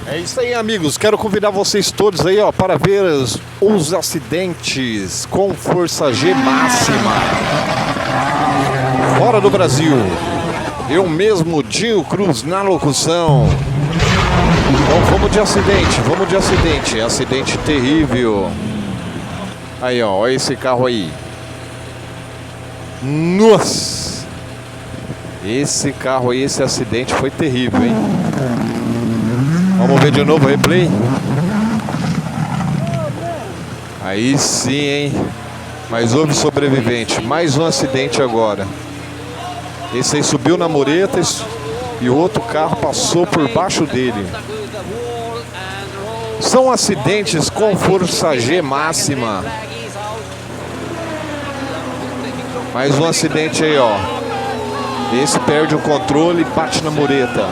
É isso aí, amigos. Quero convidar vocês todos aí, ó, para ver os acidentes com força G máxima. Fora do Brasil. Eu mesmo, Dinho Cruz, na locução. Então vamos de acidente. Acidente terrível. Aí, ó, olha esse carro aí. Nossa! Esse carro aí, esse acidente foi terrível, hein? Vamos ver de novo o replay. Aí sim, hein? Mas houve sobrevivente. Mais um acidente agora. Esse aí subiu na mureta e o outro carro passou por baixo dele. São acidentes com força G máxima. Mais um acidente aí, ó. Esse perde o controle e bate na mureta.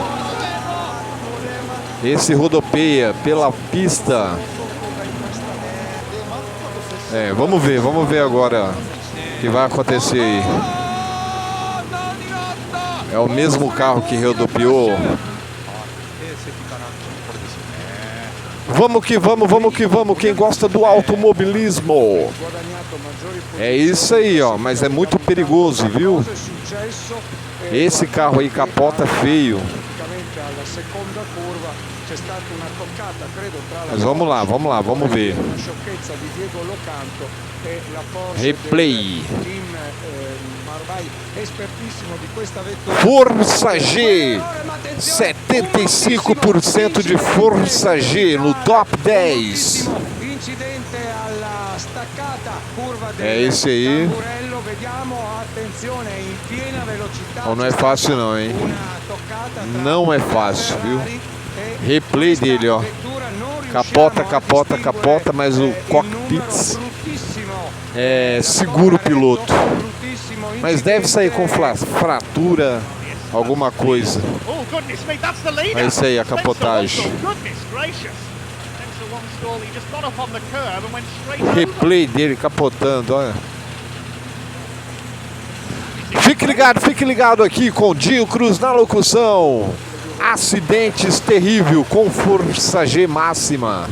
Esse rodopeia pela pista. Vamos ver agora o que vai acontecer aí. É o mesmo carro que rodopiou. Vamos que vamos. Quem gosta do automobilismo. É isso aí, ó. Mas é muito perigoso, viu? Esse carro aí capota feio. Mas vamos lá, vamos ver. Replay. Força G. 75% de força G no top 10. É esse aí. Não é fácil não, hein? Não é fácil, viu? Replay dele, ó. Capota, mas o cockpit segura o piloto. Mas deve sair com fratura, alguma coisa. É isso aí, a capotagem. Replay dele capotando, olha. Fique ligado aqui com Dinho Cruz na locução. Acidentes terrível com força G máxima.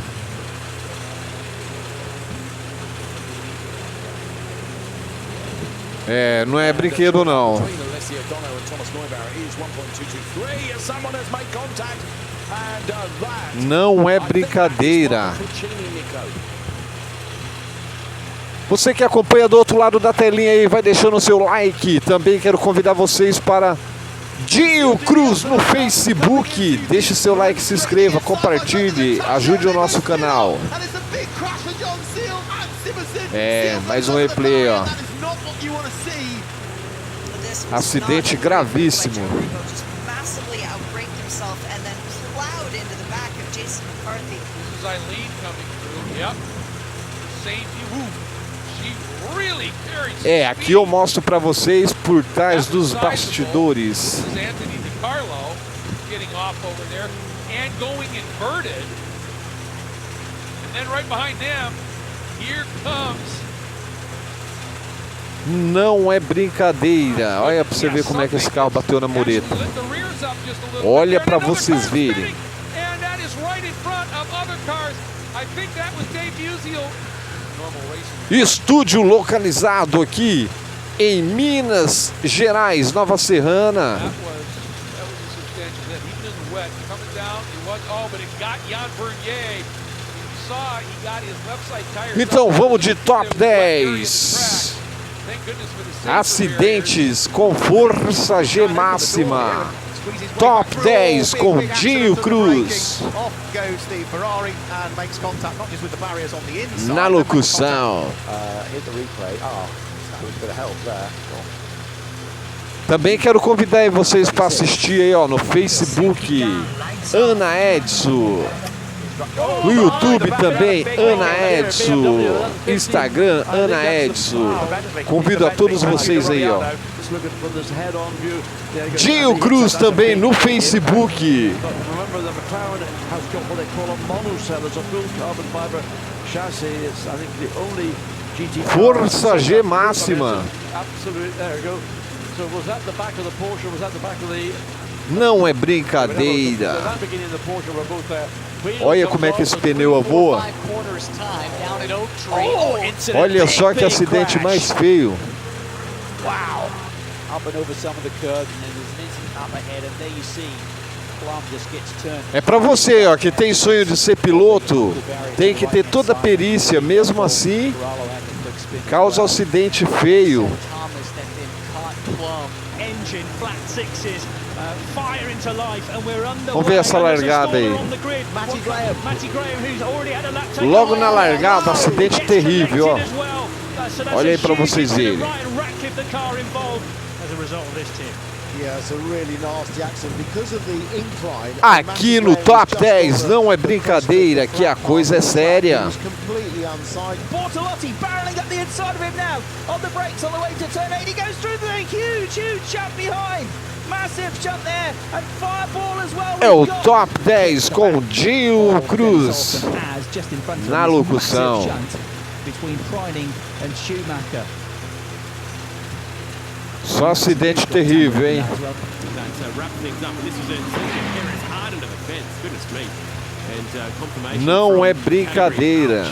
Não é brinquedo não. Não é brincadeira. Você que acompanha do outro lado da telinha aí, vai deixando o seu like. Também quero convidar vocês para Dinho Cruz no Facebook. Deixe seu like, se inscreva, compartilhe, ajude o nosso canal. Mais um replay, ó. Acidente gravíssimo. Aqui eu mostro para vocês por trás dos bastidores. Não é brincadeira. Olha para você ver como é que esse carro bateu na mureta. Olha para vocês verem. Estúdio localizado aqui em Minas Gerais, Nova Serrana. Então vamos de top 10. Acidentes com força G máxima. Top 10 com Dinho Cruz. Na locução. Também quero convidar vocês para assistir aí, ó, no Facebook, Ana Edson. No YouTube também, Ana Edson. Instagram, Ana Edson. Convido a todos vocês aí, ó. Dinho Cruz também no Facebook. Força G máxima. Não é brincadeira. Olha como é que esse pneu voa. Olha só que acidente mais feio. É pra você, ó, que tem sonho de ser piloto, tem que ter toda a perícia, mesmo assim, causa acidente feio. Vamos ver essa largada aí. Logo na largada, acidente terrível, ó. Olha aí pra vocês verem. Aqui no Top 10 não é brincadeira, que a coisa é séria. É o Top 10 com Gil Cruz na locução. Só acidente terrível, hein? Não é brincadeira.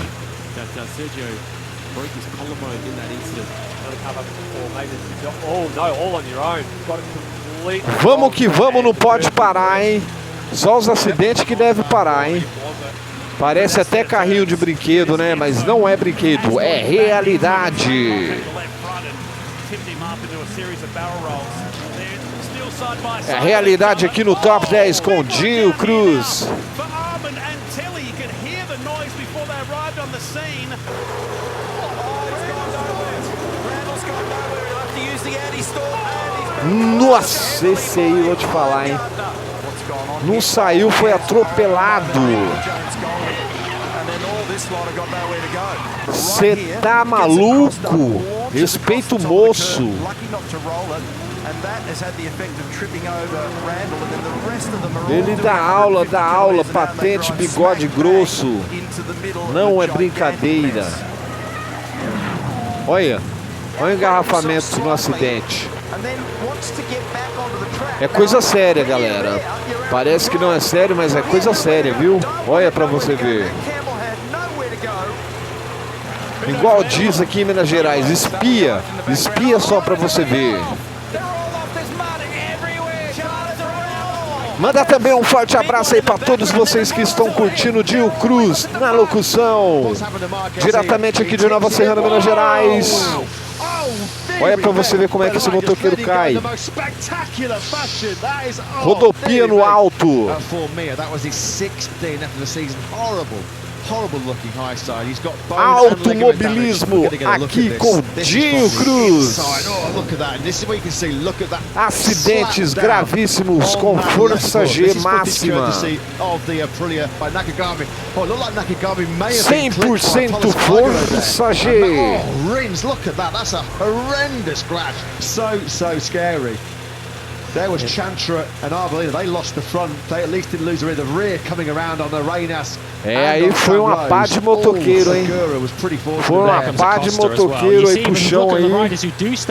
Vamos que vamos, não pode parar, hein? Só os acidentes que deve parar, hein? Parece até carrinho de brinquedo, né? Mas não é brinquedo, é realidade. É a realidade aqui no Top 10 com Gil Cruz. Nossa, esse aí eu vou te falar, hein? Não saiu, foi atropelado. Você tá maluco? Respeita o moço. Ele dá aula, patente, bigode grosso. Não é brincadeira. Olha o engarrafamento no acidente. É coisa séria, galera. Parece que não é sério, mas é coisa séria, viu? Olha pra você ver. Igual diz aqui em Minas Gerais, espia só pra você ver. Manda também um forte abraço aí para todos vocês que estão curtindo Gil Cruz na locução, diretamente aqui de Nova Serrana, Minas Gerais. Olha para você ver como é que esse motoqueiro cai. Rodopia no alto. Alto mobilismo aqui com Gil Cruz. Acidentes gravíssimos com força G máxima. 100% força G. There was Chantra and Arbolina. They lost the front. They at least didn't lose the rear coming around on the Reinas. Aí foi uma pá de motoqueiro, hein? Foi uma pá de motoqueiro aí pro chão aí.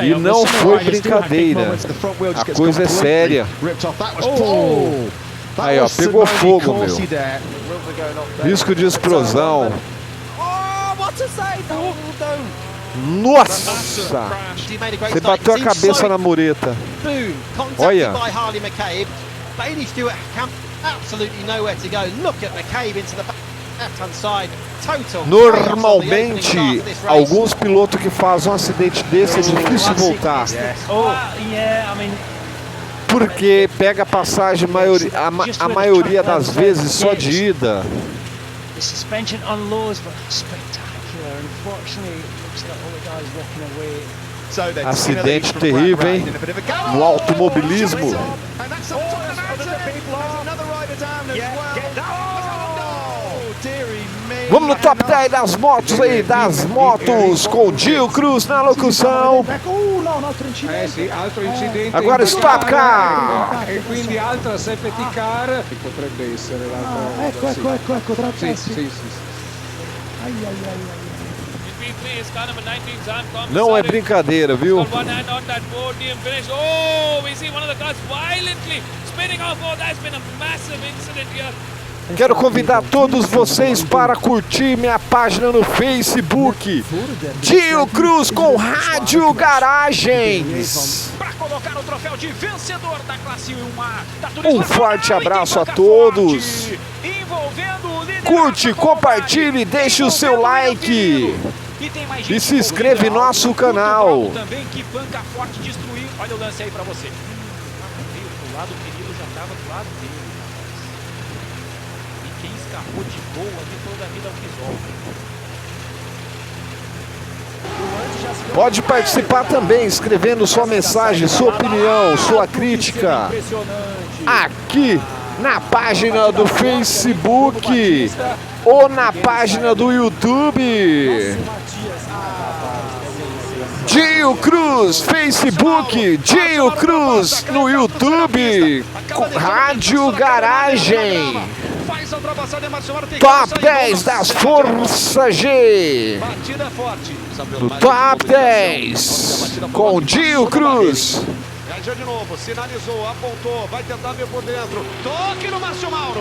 E não foi brincadeira. A coisa é séria. Aí, ó, pegou fogo, meu. Risco de explosão. Nossa! Você bateu a cabeça na mureta. Olha. Normalmente, alguns pilotos que fazem um acidente desse é difícil voltar. Porque pega a passagem a maioria das vezes só de ida. Acidente terrível, hein? No automobilismo. Vamos no top 10 das motos aí, das motos com Gil Cruz na locução. Agora Stop Car. E quindi altra safety car potrebbe essere Ecco, tra Não é brincadeira, viu? Quero convidar todos vocês para curtir minha página no Facebook, Dio Cruz com Rádio Garagens. Para colocar o troféu de vencedor da classe 1A. Um forte abraço a todos. Curte, compartilhe, deixe o seu like. E se inscreva em nosso canal. Também que banca forte destruir. Olha o lance aí para você. Veio pro lado, o perigo já estava do lado dele. E quem escapou de boa ali toda a vida ao Pisol. Pode participar também, escrevendo sua mensagem, sua opinião, sua crítica. Aqui na página do Facebook ou na página do YouTube. Dio Cruz, Facebook, Dio Cruz no YouTube, Rádio Garagem. Top 10 das Força G. Do Top 10 com Dio Cruz. Viajou de novo, sinalizou, apontou, vai tentar ver por dentro. Toque no Márcio Mauro.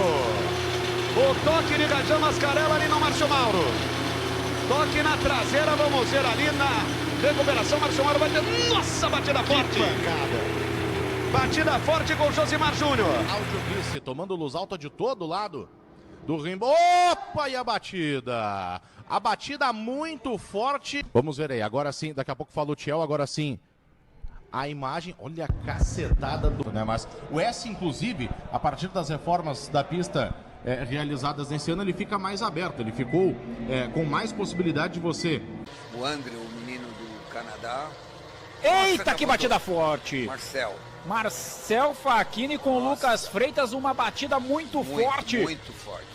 O toque de Gajan Mascarella ali no Márcio Mauro. Toque na traseira, vamos ver ali na recuperação. Márcio Mauro vai ter. Nossa, batida forte. Batida forte com o Josimar Júnior. Áudio vice, tomando luz alta de todo lado do rimbo. Opa, e a batida? A batida muito forte. Vamos ver aí, agora sim, daqui a pouco fala o Thiel, agora sim. A imagem, olha a cacetada do... Né? Mas o S, inclusive, a partir das reformas da pista realizadas nesse ano, ele fica mais aberto, ele ficou com mais possibilidade de você... O André, o menino do Canadá. Eita, que batida forte! Marcel Facchini com Lucas Freitas, uma batida muito forte. Muito forte.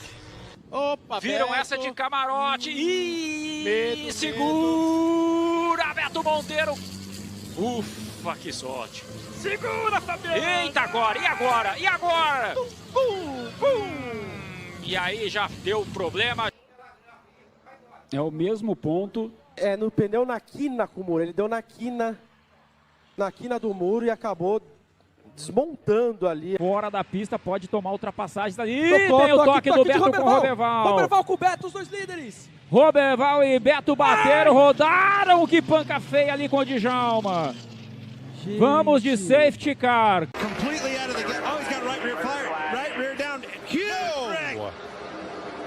Opa, viram Beto. Essa de camarote. Ih, segura, Beto Monteiro. Ufa, que sorte. Segura, Fabiano. Eita, agora, e agora? E agora? E aí já deu problema. É o mesmo ponto. No pneu na quina com o muro. Ele deu na quina do muro e acabou desmontando ali. Fora da pista, pode tomar ultrapassagens ali. Tocou, tem o toque do Beto com o Roberval. Roberval com o Beto, os dois líderes. Roberval e Beto bateram, rodaram. Que panca feia ali com o Djalma. Gente. Vamos de safety car. Completely out of the game. Oh, he's got right rear fire. Right rear down. Huge wreck.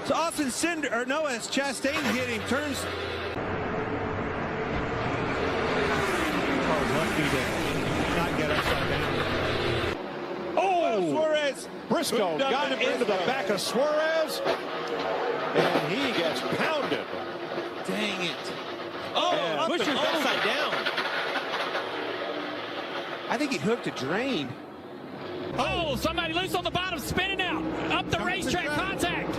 So Austin Cinder, or no, as Chastain hit him, turns. Not get upside down. Oh, Suarez. Briscoe got him into the back of Suarez. And he gets pounded. Dang it. Oh, Busher's upside down. I think he hooked a drain. Oh, somebody loose on the bottom, spinning out. Up the racetrack, contact.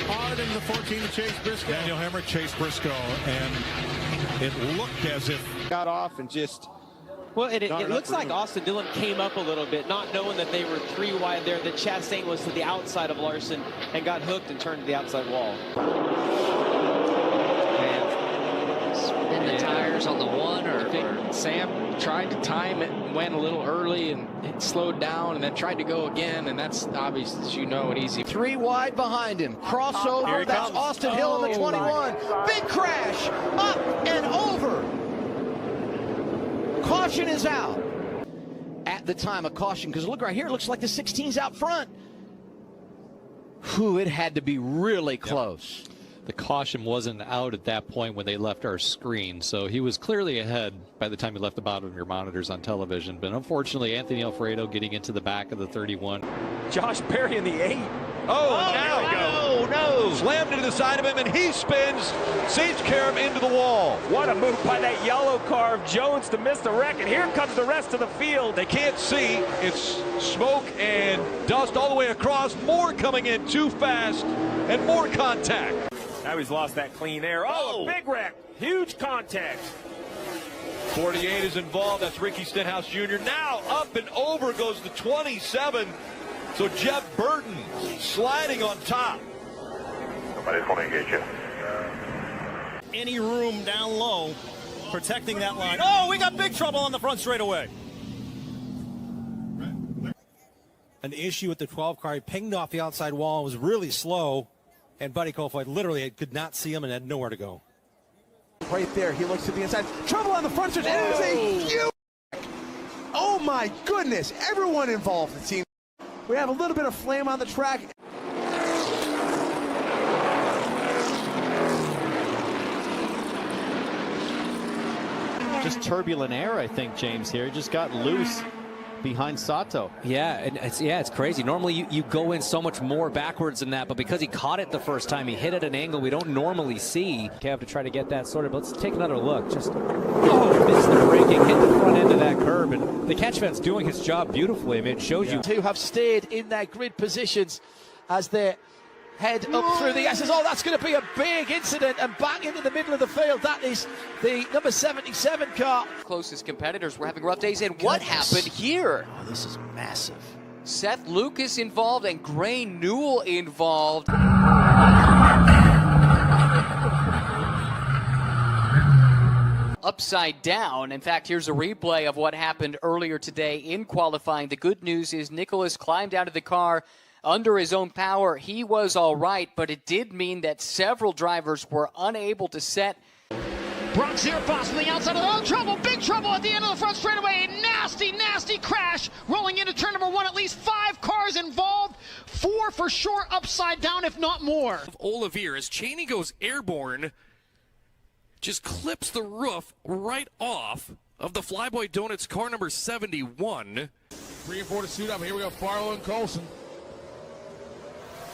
Hard in the 14 to Chase Briscoe. Daniel Hemmer chased Briscoe, and it looked as if... Got off and just... Well, it looks like Austin Dillon came up a little bit, not knowing that they were 3 wide there, that Chastain was to the outside of Larson and got hooked and turned to the outside wall. Spin the tires on the one, or Sam tried to time it and went a little early and it slowed down and then tried to go again, and that's obvious, as you know, an easy. 3 wide behind him. Crossover, that's comes. Austin Hill in the 21. Big crash, up and over. Caution is out. At the time of caution, because look right here, it looks like the 16's out front. Whew, it had to be really close. Yep. The caution wasn't out at that point when they left our screen, so he was clearly ahead by the time he left the bottom of your monitors on television. But unfortunately, Anthony Alfredo getting into the back of the 31. Josh Perry in the 8. No. Slammed into the side of him, and he spins. Sage Karam into the wall. What a move by that yellow car of Jones to miss the wreck, and here comes the rest of the field. They can't see. It's smoke and dust all the way across. More coming in too fast, and more contact. Now he's lost that clean air. Oh, a big wreck. Huge contact. 48 is involved. That's Ricky Stenhouse Jr. Now up and over goes the 27. So Jeff Burton sliding on top. Nobody's going to engage you. Any room down low, protecting that line. Oh, we got big trouble on the front straightaway. an issue with the 12 car. He pinged off the outside wall, was really slow, and Buddy Kofoid literally could not see him and had nowhere to go. Right there, he looks to the inside. Trouble on the front stretch, and it is a huge... Oh my goodness, everyone involved, it seems. We have a little bit of flame on the track. Just turbulent air, I think, James, here. Just got loose behind Sato. Yeah, and it's crazy. Normally you go in so much more backwards than that, but because he caught it the first time, he hit at an angle we don't normally see. Kev to try to get that sorted, but let's take another look. Just, missed the braking, hit the front end of that curb, and the catch fence doing his job beautifully. I mean, it shows you. Who have stayed in their grid positions as they head up through the S's. Oh, that's going to be a big incident, and back into the middle of the field. That is the number 77 car. Closest competitors were having rough days, and what happened here? Oh, this is massive. Seth Lucas involved and Gray Newell involved. Upside down. In fact, here's a replay of what happened earlier today in qualifying. The good news is Nicholas climbed out of the car under his own power. He was all right, but it did mean that several drivers were unable to set. Brock Zierfoss from the outside of the trouble, big trouble at the end of the front straightaway. Nasty, nasty crash rolling into turn number 1. At least 5 cars involved, 4 for sure upside down, if not more. Olivier, as Cheney goes airborne, just clips the roof right off of the Flyboy Donuts car number 71. 3 and 4 to suit up. Here we go, Farlow and Colson.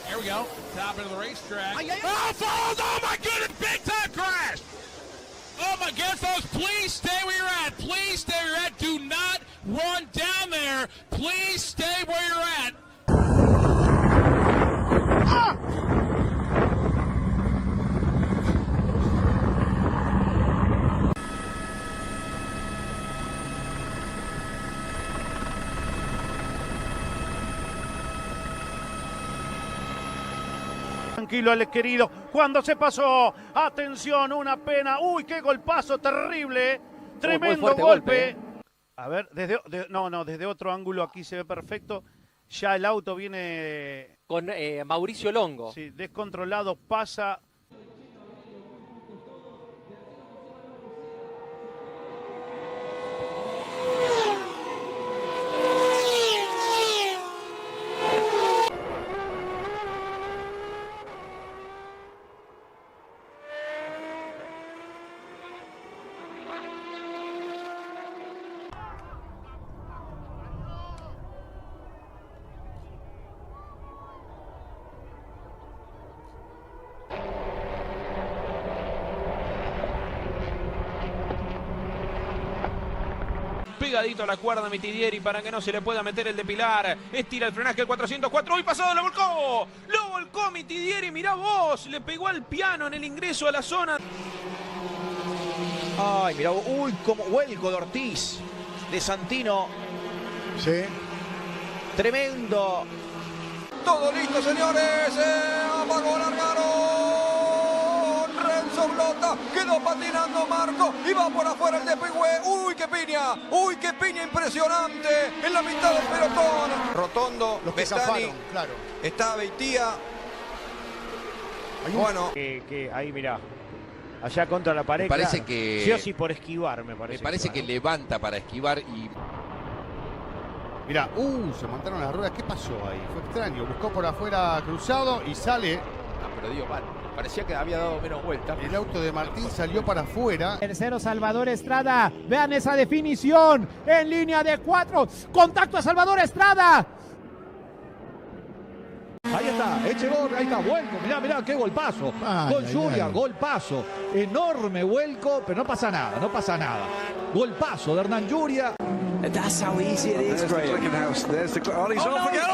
Here we go, top end of the racetrack. Oh, falls! Oh my goodness, big time crash! Oh my goodness, please stay where you're at. Please stay where you're at. Do not run down there. Please stay where you're at. Ah! Tranquilo, Alex querido, cuando se pasó, atención, una pena, uy, qué golpazo terrible, tremendo golpe. A ver, desde otro ángulo aquí se ve perfecto, ya el auto viene... Con Mauricio Longo. Sí, descontrolado, pasa... Pegadito a la cuerda Mitidieri para que no se le pueda meter el de Pilar. Estira el frenaje el 404. ¡Uy, pasado! ¡Lo volcó! ¡Lo volcó Mitidieri! Mirá vos. Le pegó al piano en el ingreso a la zona. Ay, mirá, uy, como vuelco de Ortiz, de Santino. Sí. Tremendo. Todo listo, señores. Apagó, largaron. Renzo Blota quedó patinando Marco y va por afuera el de Pigüe. Uy, qué piña. Uy, qué piña impresionante en la mitad del pelotón. Rotondo, Los que Bestani, zafaron, claro. está Beitía. Bueno. Que ahí, mirá. Allá contra la pared. Me parece que... Sí o sí por esquivar, me parece. Me parece que levanta para esquivar y... Mirá, se montaron las ruedas. ¿Qué pasó ahí? Fue extraño. Buscó por afuera cruzado y sale. pero digo, parecía que había dado menos vueltas. El auto de Martín salió para afuera. Tercero Salvador Estrada. Vean esa definición. En línea de 4. Contacto a Salvador Estrada. Ahí está, eche gol, ahí está, vuelco, mirá, qué golpazo. Gol Julia, golpazo. Enorme vuelco, pero no pasa nada. Golpazo de Hernán Juria. That's how easy it is, Graham. There's the Ollie's off again.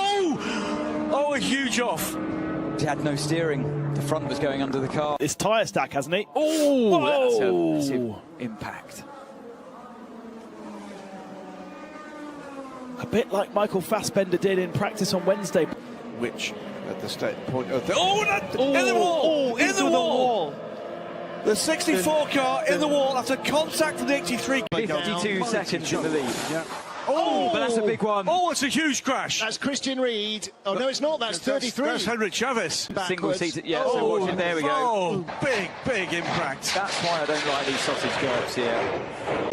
Oh, a huge off. He had no steering. The front was going under the car. It's tyre stack, hasn't he? That's a massive impact. A bit like Michael Fassbender did in practice on Wednesday. Which, at the state point of the... in the wall! In the wall! The 64 car in the wall after contact of the 83. 52 seconds in the lead. Yeah. Oh, but that's a big one. Oh, it's a huge crash. That's Christian Reed. Oh, no, it's not. That's 33. That's Henrik Chavez. Single seated. Yeah, so watch it. There we go. Oh, big impact. That's why I don't like these sausage curbs here.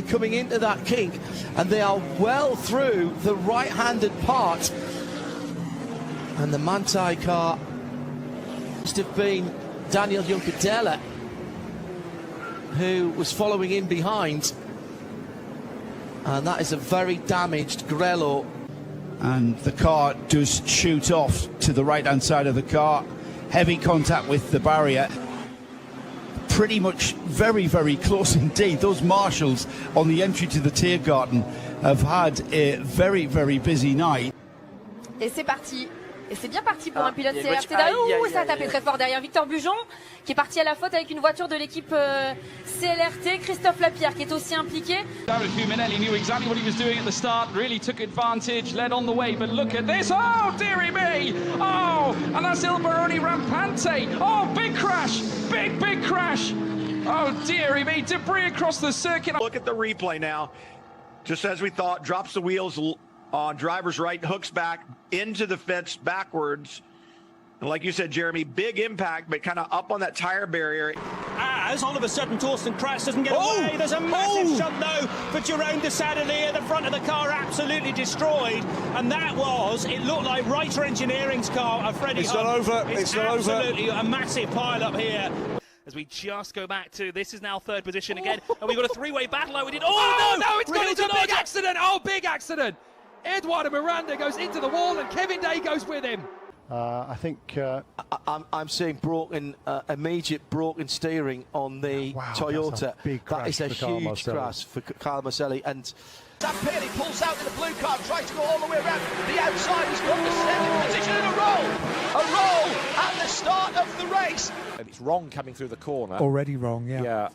Coming into that kink, and they are well through the right-handed part. And the Manthey car must have been Daniel Juncadella, who was following in behind. And that is a very damaged Grello. And the car does shoot off to the right-hand side of the car. Heavy contact with the barrier. Pretty much very close indeed. Those marshals on the entry to the Tiergarten have had a very busy night. Et c'est parti. Et c'est bien parti pour un pilote CRT derrière. Ouh, ça a tapé très fort derrière. Victor Bujon qui est parti à la faute avec une voiture de l'équipe CLRT. Christophe Lapierre qui est aussi impliqué. David Fuminelli knew exactly what he was doing at the start, really took advantage, led on the way, but look at this. Oh, dearie me. Oh, and that's Il Baroni Rampante. Oh, big crash. Big crash. Oh, dearie me. Debris across the circuit. Look at the replay now. Just as we thought, drops the wheels on driver's right, hooks back into the fence backwards. And like you said, Jeremy, big impact, but kind of up on that tire barrier. As all of a sudden Torsten Kratz doesn't get away. There's a massive shunt though for Jerome de Sadelier. The front of the car absolutely destroyed. And that was, it looked like Reiter Engineering's car, Freddie It's Hunt. not over. It's not over. Absolutely a massive pile up here. As we just go back to, this is now third position again. And we've got a three-way battle like we did. Oh, no, it's gone into a big accident. Oh, big accident. Eduardo Miranda goes into the wall and Kevin Day goes with him. I think I'm seeing immediate broken steering on the Toyota. That is a huge crash for Carlo Marcelli. And Zampini pulls out in the blue car, tries to go all the way around the outside. He's got the second position in a roll at the start of the race. And it's wrong coming through the corner. Already wrong, yeah. Yeah,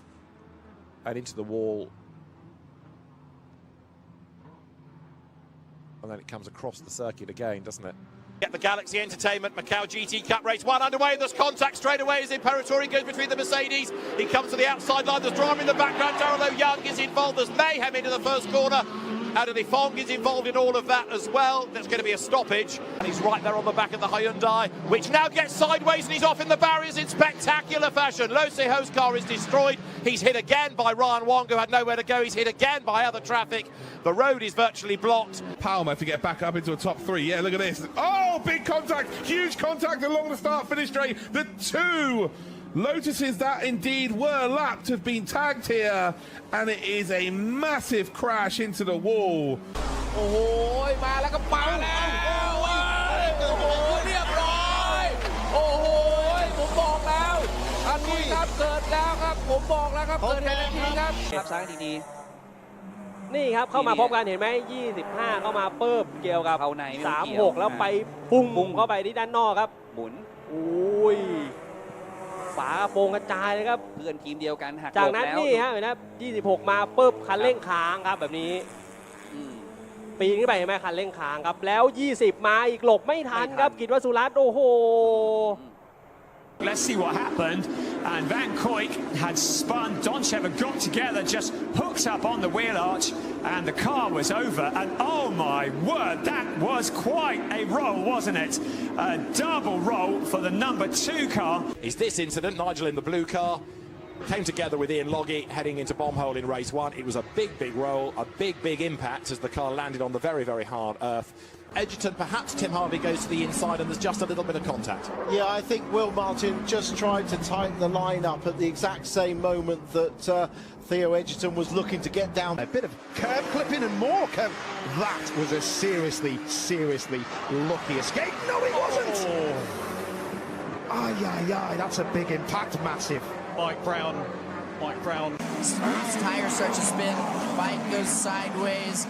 and into the wall. And then it comes across the circuit again, doesn't it? Get the Galaxy Entertainment Macau GT Cup Race 1 underway. There's contact straight away as Imperatori goes between the Mercedes. He comes to the outside line. There's drama in the background. Darrell Young is involved. There's mayhem into the first corner. Adony Fong is involved in all of that as well. There's going to be a stoppage. And he's right there on the back of the Hyundai, which now gets sideways and he's off in the barriers in spectacular fashion. Lo Seho's car is destroyed. He's hit again by Ryan Wong, who had nowhere to go. He's hit again by other traffic. The road is virtually blocked. Palmer to get back up into a top three. Yeah, look at this. Oh, big contact. Huge contact along the start-finish straight. The two Lotuses that indeed were lapped have been tagged here, and it is a massive crash into the wall. โอ้โหมาแล้วก็มาแล้วโอ้โหเรียบร้อยโอ้โหผมบอกแล้วอันนี้ครับเกิดแล้วครับผมบอกแล้วครับเกิดในนาทีครับซ้ายดีๆนี่ครับเข้ามาพบกันเห็นไหม25เข้ามาเปิบเกี่ยวกับ36แล้วไปพุ่งเข้าไปที่ด้านนอกครับหมุนอุ้ยฝากระโปรงกระจายเลยครับเพื่อนทีมเดียวกันจากนั้นนี่ฮะเห็นไหม26มาปุ๊บคันเร่งค้างครับแบบนี้ปีนขึ้นไปเห็นไหมคันเร่งค้างครับแล้ว20มาอีกหลบไม่ทันครับกิตวสุรัตน์โอ้โห Let's see what happened. And Van Koyk had spun. Donchev had got together, just hooked up on the wheel arch, and the car was over. And oh my word, that was quite a roll, wasn't it? A double roll for the number 2 car. Is this incident, Nigel in the blue car, came together with Ian Logie heading into Bombhole in race 1. It was a big roll, a big impact as the car landed on the very hard earth. Edgerton, perhaps Tim Harvey goes to the inside and there's just a little bit of contact. Yeah, I think Will Martin just tried to tighten the line up at the exact same moment that Theo Edgerton was looking to get down. A bit of curb clipping and more curb. That was a seriously lucky escape. No, it wasn't. Ay, that's a big impact, massive. Mike Brown. His tire starts to spin. Bike goes sideways.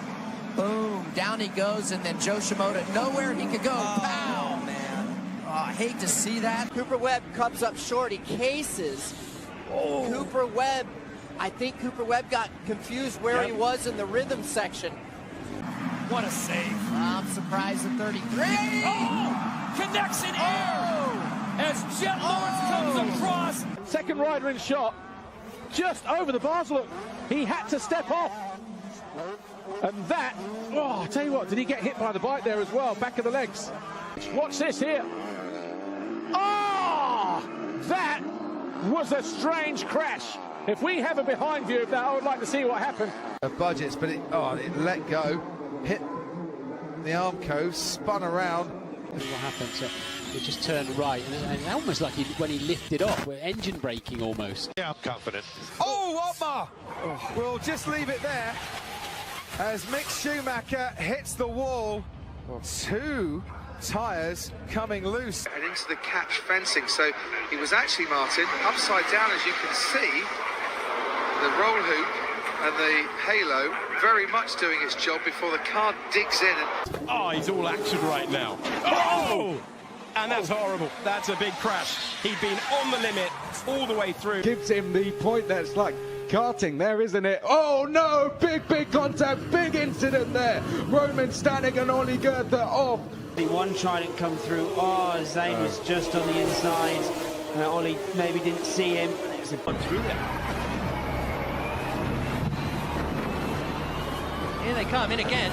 Boom, down he goes, and then Joe Shimoda, nowhere he could go. Pow, man. Oh, I hate to see that. Cooper Webb comes up short. He cases Cooper Webb. I think Cooper Webb got confused where he was in the rhythm section. What a save. I'm surprised at 33. Oh! Connects in air as Jet Lawrence comes across. Second rider in shot, just over the bars. Look, he had to step off. And that, oh, I tell you what, did he get hit by the bike there as well? Back of the legs. Watch this here. Oh, that was a strange crash. If we have a behind view of that, I would like to see what happened. Budgets, but it let go, hit the Armco, spun around. What happened? So it just turned right, and almost like when he lifted off, with engine braking almost. Yeah, I'm confident. Oh, Otmar! Oh, we'll just leave it there as Mick Schumacher hits the wall. 2 tyres coming loose. And into the catch fencing, so he was actually, Martin, upside down, as you can see. The roll hoop and the halo very much doing its job before the car digs in. Oh, he's all action right now. Oh! And that's horrible. That's a big crash. He'd been on the limit all the way through. Gives him the point that's like karting there, isn't it? Oh no, big contact, big incident there. Roman Stanek and Ollie Goethe off. The one trident come through. Oh, Zane was just on the inside. Ollie maybe didn't see him. It's gone through there. Here they come in again.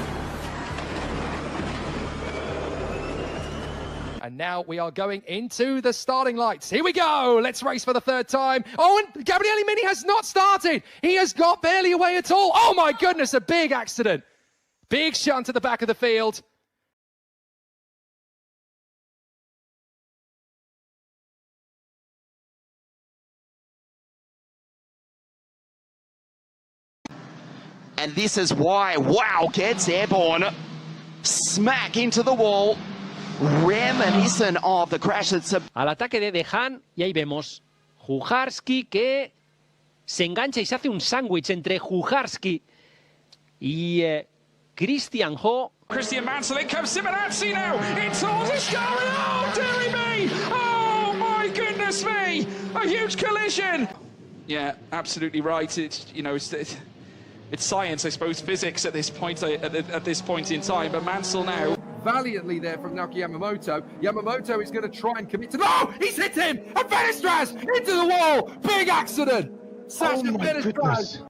And now we are going into the starting lights. Here we go. Let's race for the 3rd time. Oh, and Gabriele Mini has not started. He has got barely away at all. Oh my goodness, a big accident. Big shunt at the back of the field. And this is why, wow, gets airborne, smack into the wall, reminiscent of the crash at... Al ataque de Dejan, y ahí vemos Jujarski que se engancha y se hace un sándwich entre Jujarski y Christian Ho. Christian Mansell, in comes Simonazzi now, it's all this going, oh dearie me, oh my goodness me, a huge collision. Yeah, absolutely right, it's, you know, it's science, I suppose, physics at this point in time, but Mansell now. Valiantly there from Naoki Yamamoto. Yamamoto is going to try and commit to... No! He's hit him! And Fenestras into the wall! Big accident! Sasha Fenestras!